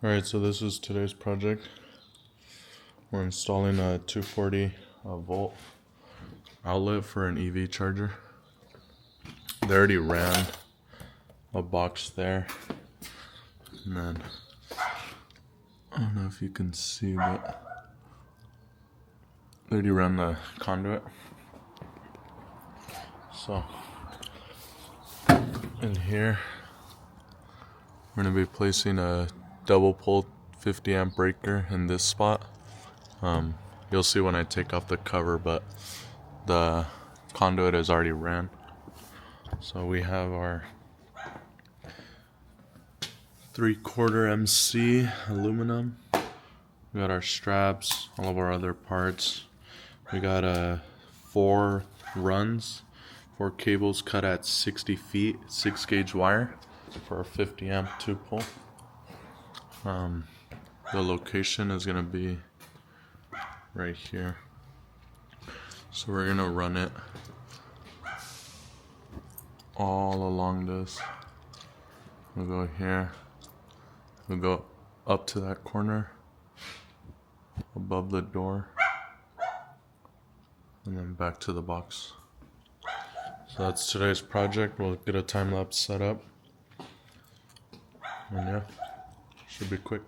Alright, so this is today's project. We're installing a 240 volt outlet for an EV charger. They already ran a box there. And then, I don't know if you can see, but they already ran the conduit. So, in here, we're going to be placing a double pole 50 amp breaker in this spot. You'll see when I take off the cover, but the conduit is already ran. So we have our 3/4 MC aluminum. We got our straps, all of our other parts. We got 4 runs, 4 cables cut at 60 feet, 6 gauge wire for a 50 amp 2-pole. The location is gonna be right here. So we're gonna run it all along this. We'll go here. We'll go up to that corner, above the door, and then back to the box. So that's today's project. We'll get a time lapse set up. And yeah, should be quick.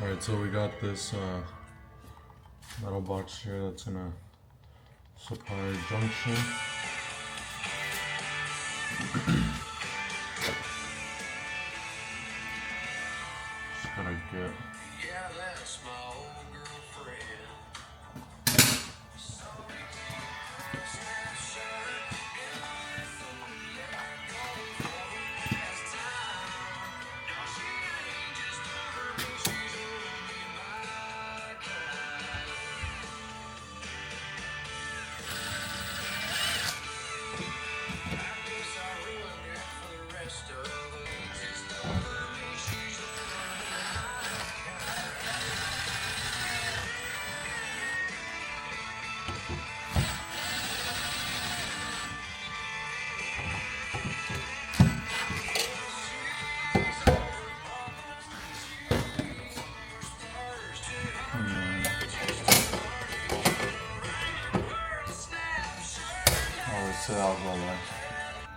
Alright, so we got this metal box here that's gonna supply our junction. Just gotta get. Yeah, that's my old girlfriend.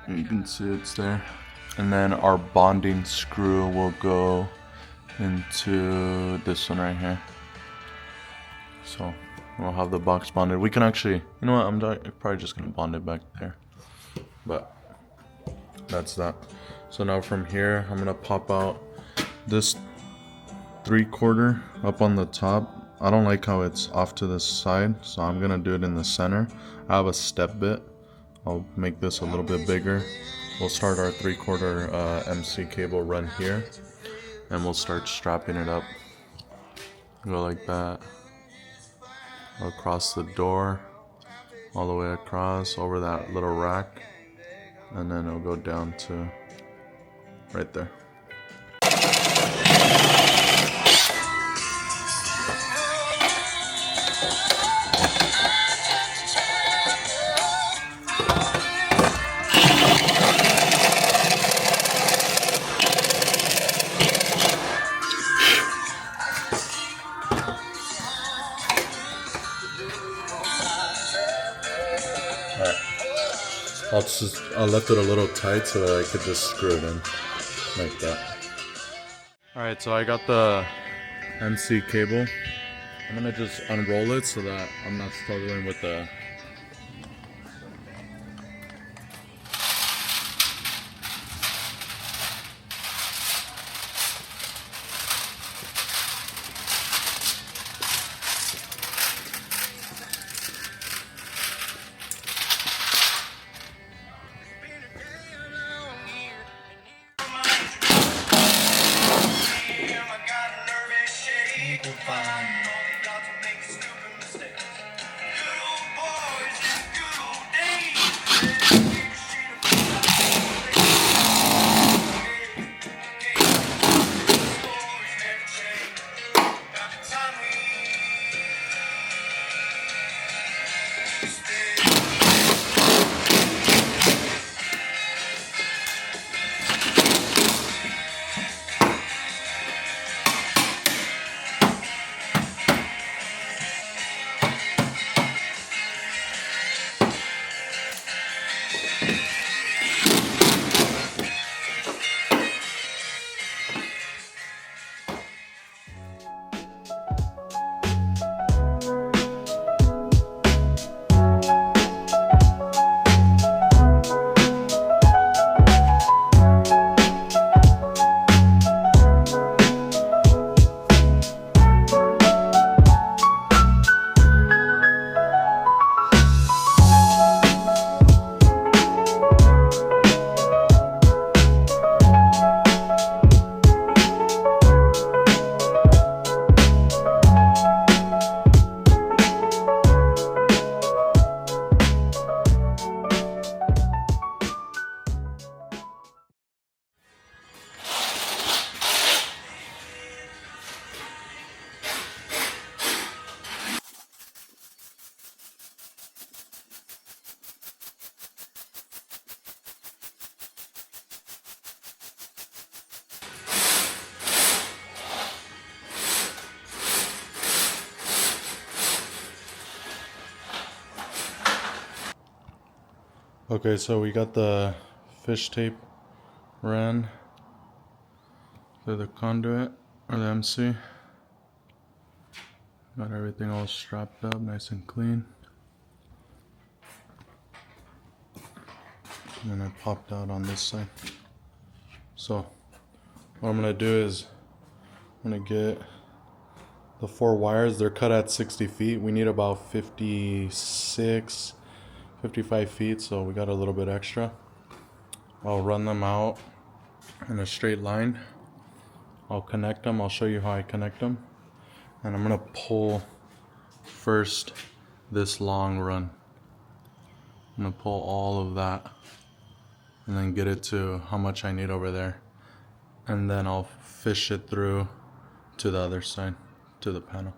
You can see it's there. And then our bonding screw will go into this one right here. So we'll have the box bonded. We can actually, you know what, I'm probably just gonna bond it back there. But that's that. So now from here, I'm gonna pop out this 3/4 up on the top. I don't like how it's off to the side, so I'm gonna do it in the center. I have a step bit. I'll make this a little bit bigger. We'll start our 3/4 MC cable run here, and we'll start strapping it up. Go like that, across the door, all the way across, over that little rack, and then it'll go down to right there. I left it a little tight so that I could just screw it in like that. Alright, so I got the MC cable. I'm gonna just unroll it so that I'm not struggling with the Okay, so we got the fish tape ran through the conduit or the MC. Got everything all strapped up, nice and clean. And then I popped out on this side. So what I'm gonna do is I'm gonna get the 4 wires. They're cut at 60 feet. We need about 56, 55 feet, so we got a little bit extra. I'll run them out in a straight line. I'll connect them. I'll show you how I connect them. And I'm gonna pull first this long run. I'm gonna pull all of that and then get it to how much I need over there. And then I'll fish it through to the other side, to the panel.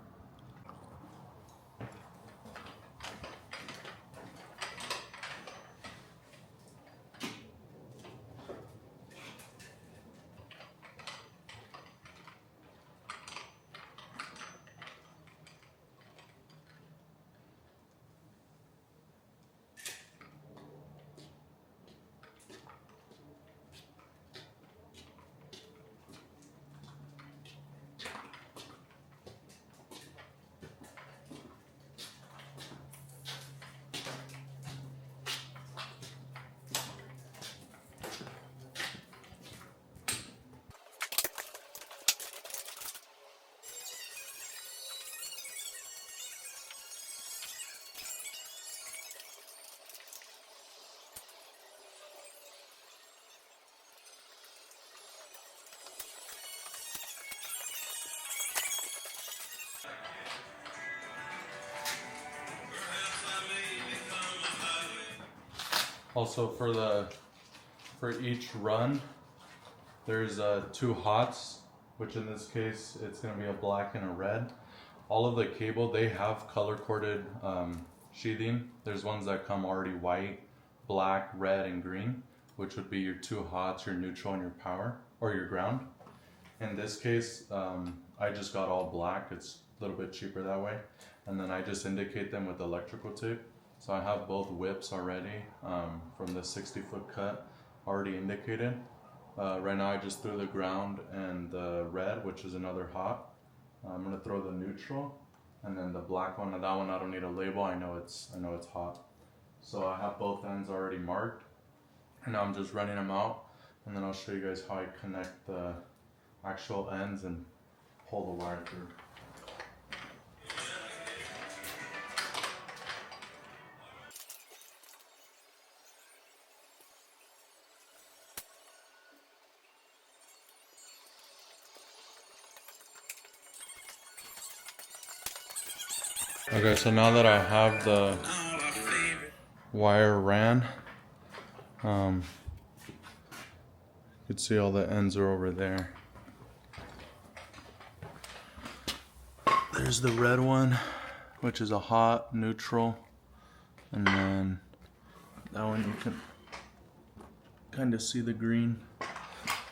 Also for each run, there's 2 hots, which in this case it's gonna be a black and a red. All of the cable, they have color coded sheathing. There's ones that come already white, black, red, and green, which would be your 2 hots, your neutral, and your power or your ground. In this case, I just got all black. It's a little bit cheaper that way, and then I just indicate them with electrical tape. So I have both whips already from the 60-foot cut already indicated. Right now I just threw the ground and the red, which is another hot. I'm gonna throw the neutral, and then the black one. And that one I don't need a label. I know it's hot. So I have both ends already marked, and now I'm just running them out, and then I'll show you guys how I connect the actual ends and pull the wire through. Okay, so now that I have the wire ran, you can see all the ends are over there. There's the red one, which is a hot, neutral, and then that one you can kind of see the green,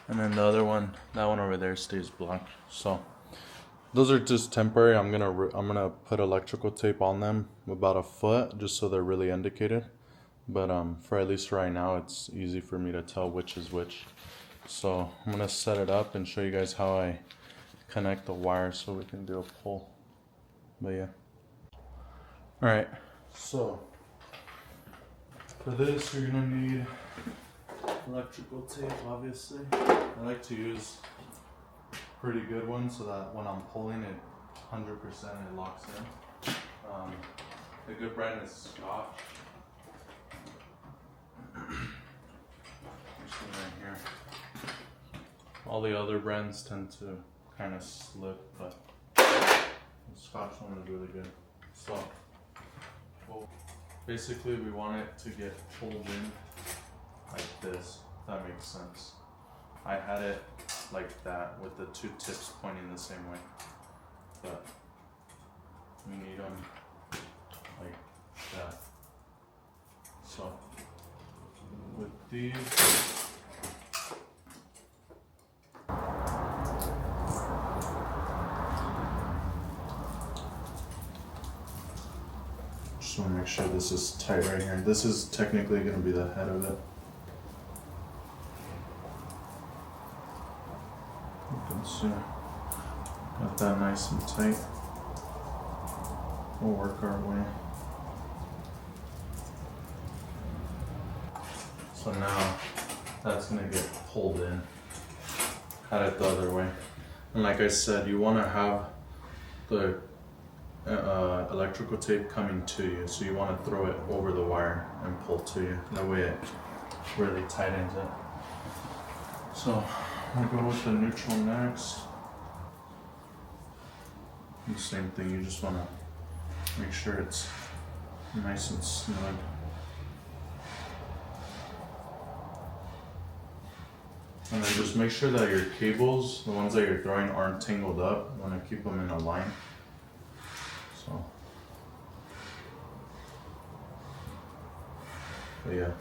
and then the other one, that one over there stays black. So those are just temporary. I'm gonna put electrical tape on them about a foot just so they're really indicated. But for at least right now, it's easy for me to tell which is which. So I'm gonna set it up and show you guys how I connect the wire so we can do a pull. But yeah. All right. So for this, you're gonna need electrical tape, obviously. I like to use pretty good one so that when I'm pulling it 100% it locks in. The good brand is Scotch. This one right here. All the other brands tend to kind of slip, but the Scotch one is really good. So well, basically we want it to get pulled in like this, if that makes sense. I had it like that with the 2 tips pointing the same way, but we need them like that. So with these, Just want to make sure this is tight right here. This is technically going to be the head of it. You can see, got that nice and tight. We'll work our way. So now that's going to get pulled in. Had it the other way. And like I said, you want to have the electrical tape coming to you, so you want to throw it over the wire and pull to you. That way it really tightens it. So we'll go with the neutral next. The same thing, you just want to make sure it's nice and snug. And then just make sure that your cables, the ones that you're throwing, aren't tangled up. You want to keep them in a line. So, but yeah,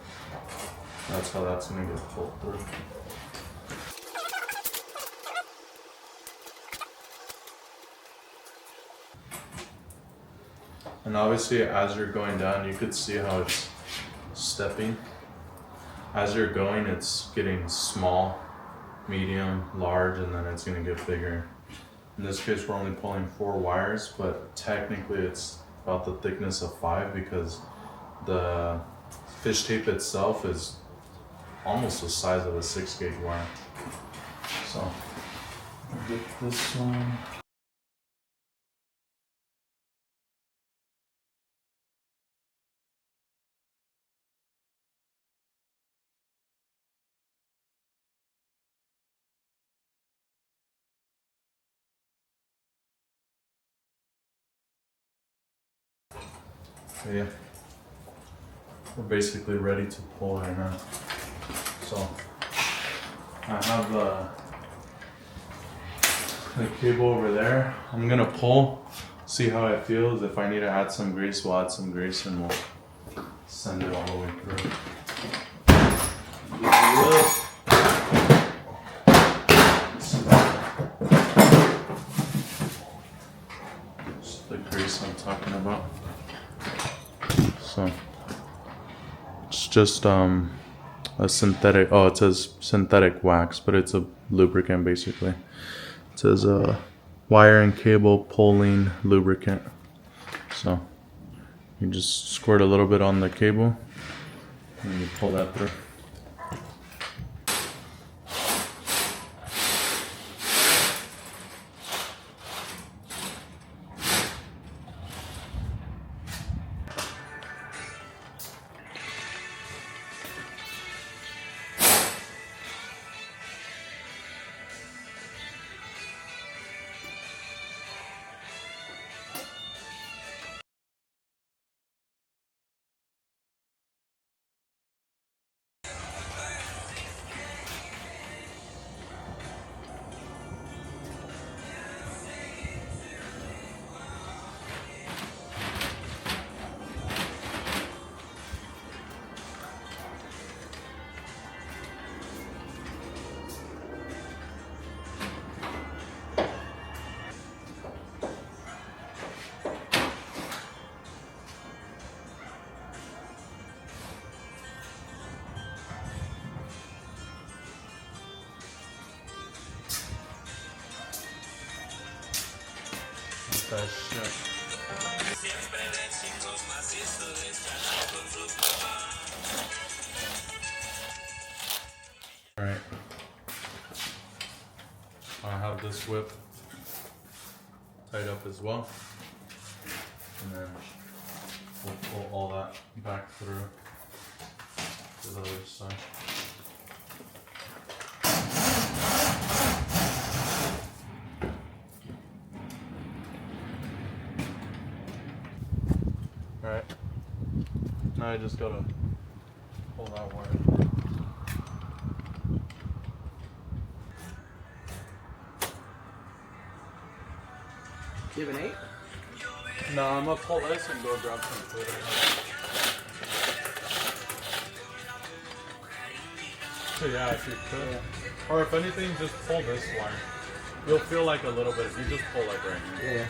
that's how that's gonna get pulled through. And obviously, as you're going down, you could see how it's stepping. As you're going, it's getting small, medium, large, and then it's gonna get bigger. In this case, we're only pulling 4 wires, but technically it's about the thickness of 5 because the fish tape itself is almost the size of a 6-gauge wire. So, I'll get this one. Yeah, we're basically ready to pull right now. So I have the cable over there. I'm gonna pull, see how it feels. If I need to add some grease, we'll add some grease and we'll send it all the way through. It's the grease I'm talking about. So it's just a synthetic, oh, it says synthetic wax, but it's a lubricant basically. It says wire and cable pulling lubricant. So you just squirt a little bit on the cable and you pull that through. That shit. Alright. I have this whip tied up as well. And then we'll pull all that back through to the other side. Alright, now I just gotta pull that wire. You have an 8? No, I'm gonna pull this and go grab some food. So yeah, if you could. Yeah. Or if anything, just pull this wire. You'll feel like a little bit if you just pull like right here. Yeah.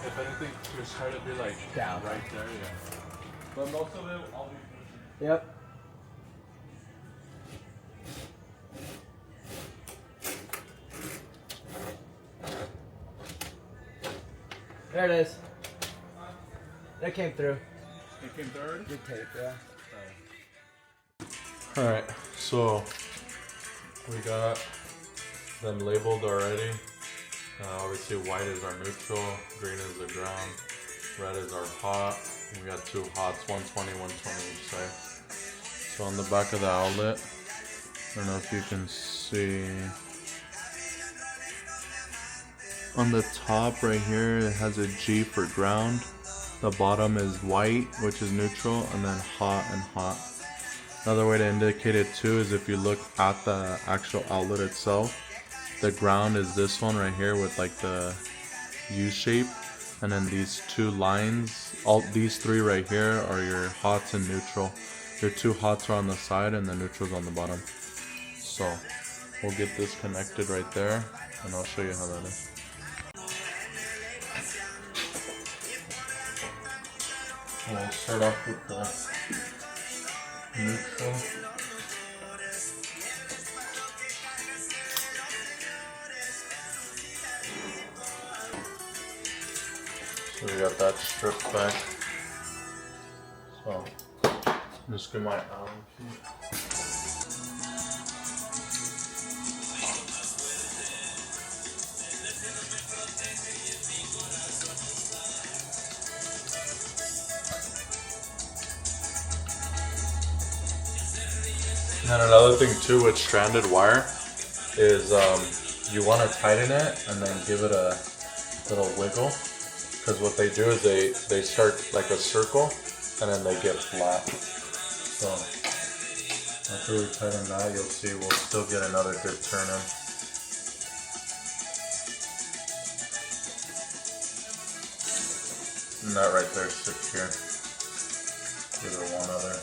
If anything, just try to be like Down. right there, yeah. But most of it, I'll be finishing. Yep. There it is. That came through. It came third? Good tape, yeah. Alright, so we got them labeled already. Obviously white is our neutral, green is the ground, red is our hot. We got two hots, 120, 120 each side. So on the back of the outlet, I don't know if you can see. On the top right here, it has a G for ground. The bottom is white, which is neutral, and then hot and hot. Another way to indicate it too is if you look at the actual outlet itself, the ground is this one right here with like the U shape, and then these two lines, all these three right here are your hots and neutral. Your two hots are on the side and the neutral's on the bottom. So we'll get this connected right there, and I'll show you how that is. We'll start off with the neutral. So we got that stripped back. So just get my Allen key. And another thing too with stranded wire is you want to tighten it and then give it a little wiggle, because what they do is they start like a circle and then they get flat. So after we tighten that, you'll see we'll still get another good turn in. And that right there is secure. Give it one other.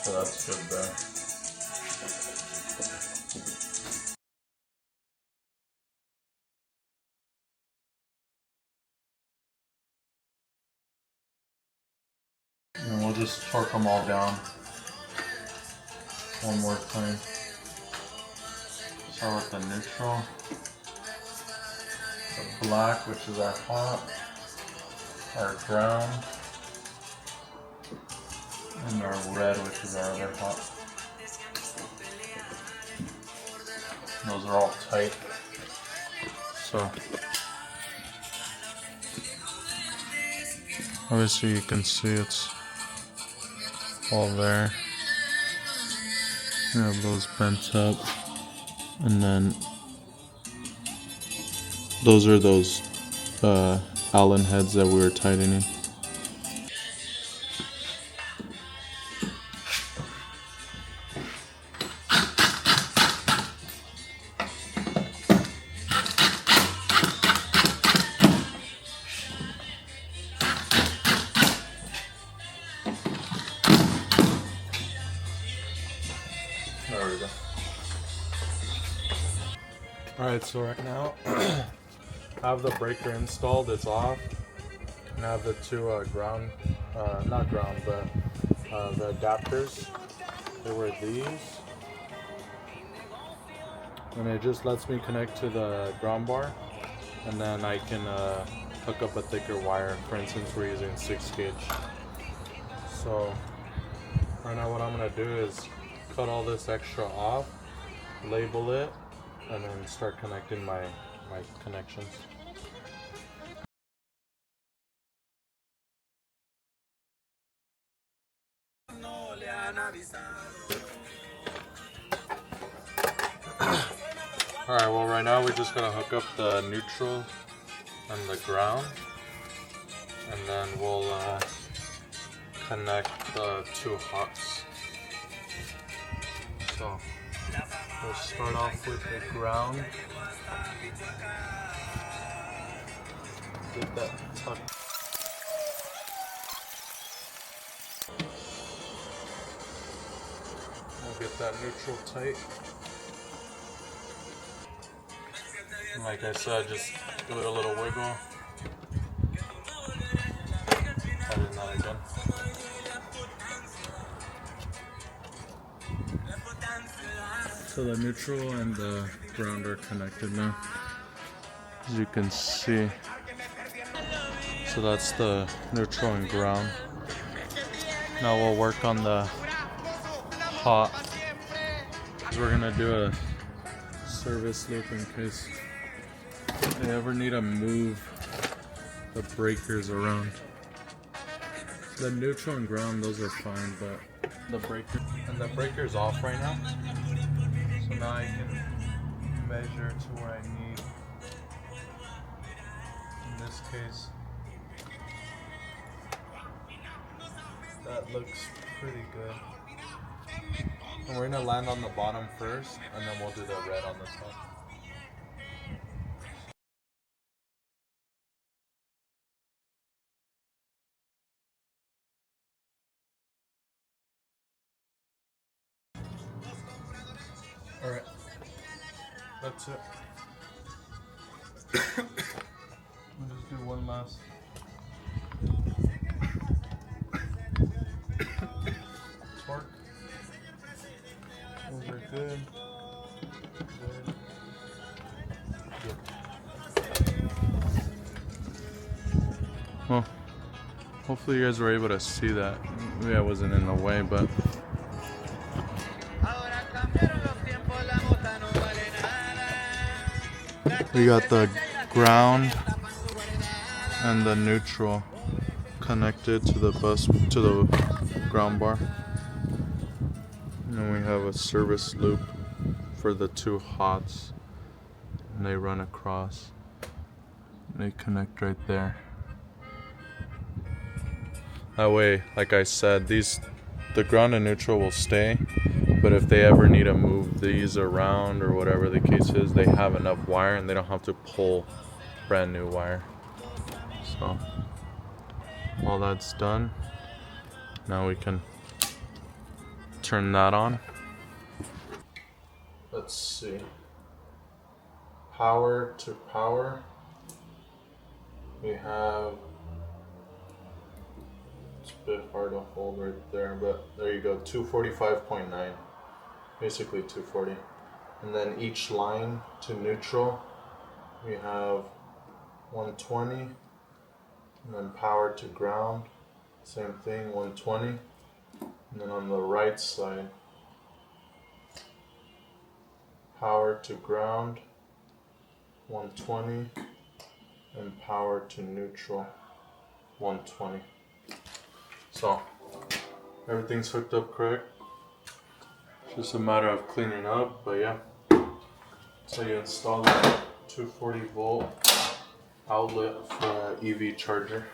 So that's good there. And we'll just torque them all down one more time. Start with the neutral, the black, which is our hot, our ground, and our red, which is our other hot. Those are all tight. So obviously you can see it's all there. You have those bent up, and then those are those Allen heads that we were tightening. There we go. Alright, so right now I have the breaker installed, it's off. And I have the two ground, not ground, but the adapters. They were these. And it just lets me connect to the ground bar. And then I can hook up a thicker wire. For instance, we're using 6 gauge. So right now what I'm going to do is cut all this extra off, label it, and then start connecting my connections. Alright, well right now we're just gonna hook up the neutral and the ground, and then we'll connect the two hots. So we'll start off with the ground. Get that tucked. We'll get that neutral tight. Like I said, just give it a little wiggle. Tighten that again. So the neutral and the ground are connected now, as you can see. So that's the neutral and ground. Now we'll work on the hot. We're gonna do a service loop in case they ever need to move the breakers around. The neutral and ground, those are fine, but the breaker's off right now. So now I can measure to where I need. In this case, that looks pretty good. And we're gonna land on the bottom first, and then we'll do the red on the top. Alright, that's it. We'll just do one last. Torque. Those are good. Good. Well, hopefully you guys were able to see that. Maybe I wasn't in the way, but we got the ground and the neutral connected to the ground bar. And then we have a service loop for the two hots, and they run across. They connect right there. That way, like I said, the ground and neutral will stay, but if they ever need to move these around or whatever the case is, they have enough wire and they don't have to pull brand new wire. So all that's done, now we can turn that on. Let's see. Power to power. We have, it's a bit hard to hold right there, but there you go, 245.9. Basically 240. And then each line to neutral, we have 120. And then power to ground, same thing, 120. And then on the right side, power to ground, 120. And power to neutral, 120. So everything's hooked up correct. Just a matter of cleaning up, but yeah. So you install that 240 volt outlet for an EV charger.